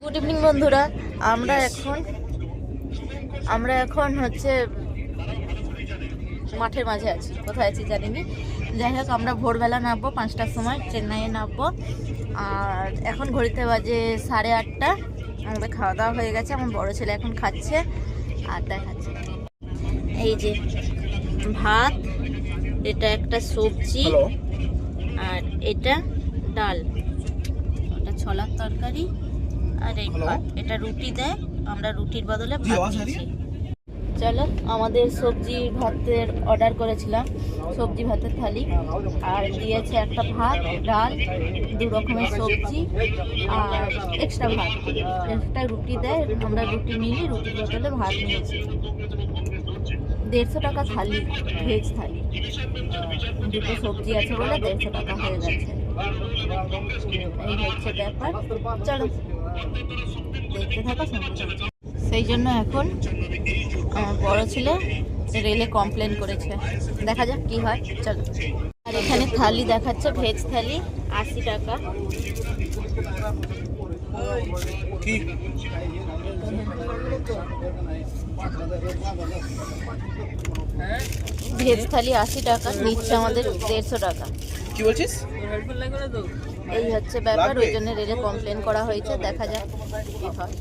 Good evening বন্ধুরা, আমরা এখন হচ্ছে মাঠের মাঝে আছি। কোথায় আছি জানিনি। যাই হোক, আমরা ভোরবেলা নামবো 5টার সময়, চেন্নাইয়ে নামবো। আর এখন ঘড়িতে বাজে 8:30। আমাদের খাওয়া দাওয়া হয়ে গেছে। আমার বড় ছেলে এখন খাচ্ছে আর দেখাচ্ছে। এই যে ভাত, এটা একটা সবজি, আর এটা ডাল, ওটা ছোলার তরকারি, আর এই ভাত। এটা রুটি দেয়, আমরা রুটির বদলে ভাত নিয়েছি। চলো, আমাদের সবজি ভাতের অর্ডার করেছিলাম, সবজি ভাতের থালি, আর দিয়েছে একটা ভাত, ডাল, 2 রকমের সবজি আর এক্সট্রা ভাত। একটা রুটি দেয়, আমরা রুটি নিয়ে রুটির বদলে ভাত নিয়েছি। 150 টাকা থালি, ভেজ থালি। 2টো সবজি আছে বলে 150 টাকা হয়ে গেছে। এই হচ্ছে ব্যাপার। চলো দেখতে থাকো, শুনতে থাকো। সেই জন্য এখন বড় ছেলে রেলে কমপ্লেন করেছে, দেখা যাক কি হয়। চলো। আর এখানে থালি দেখাচ্ছে, ভেজ থালি 80 টাকা। ভেজ থালি 80 টাকা, নিচ্ছে আমাদের 150 টাকা। কি বলছিস? এই হচ্ছে ব্যাপার, ওই জন্য রেলে কমপ্লেন করা হয়েছে। দেখা যাক কি হয়।